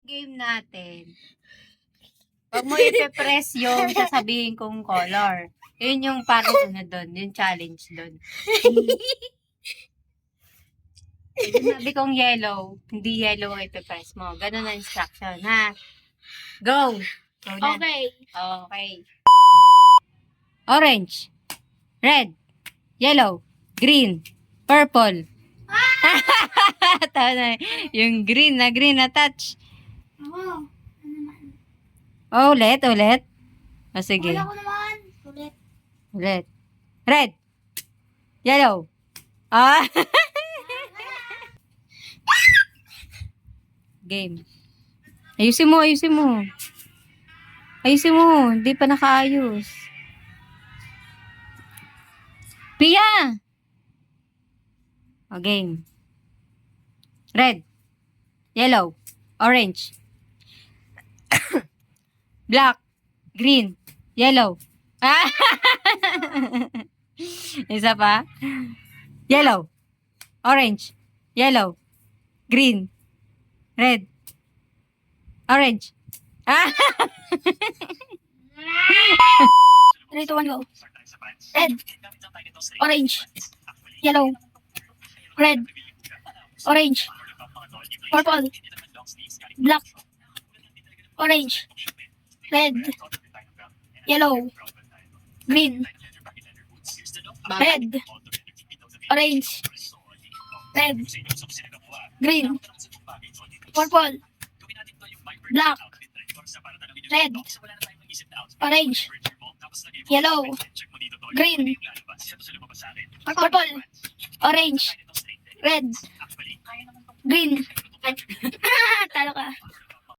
Game natin. Huwag mo ipe-press yung sasabihin kong color. Yun yung parang ano doon, yung challenge doon. Sabi kong yellow, hindi yellow ang ipe-press mo. Ganun ang instruction, ha? Go! Go na. Okay. Okay. Orange, red, yellow, green, purple. Tama na. Yung green na touch. Oo. Oh, ulit. O, sige. Wala ko naman. Ulit. Red. Yellow. Ah. Game. Ayusin mo. Hindi pa nakaayos. Pia! O, game. Red. Yellow. Orange. Black. Green. Yellow. Ah! Isa pa. Yellow. Orange. Yellow. Green. Red. Orange. Ah! 3, 2, 1, go. Red. Orange. Yellow. Red. Orange. Purple. Black. Orange. Red. Yellow. Green. Red. Orange. Red. Green. Purple. Black. Red. Orange. Yellow. Green. Purple. Orange. Red. Green. Talo ka.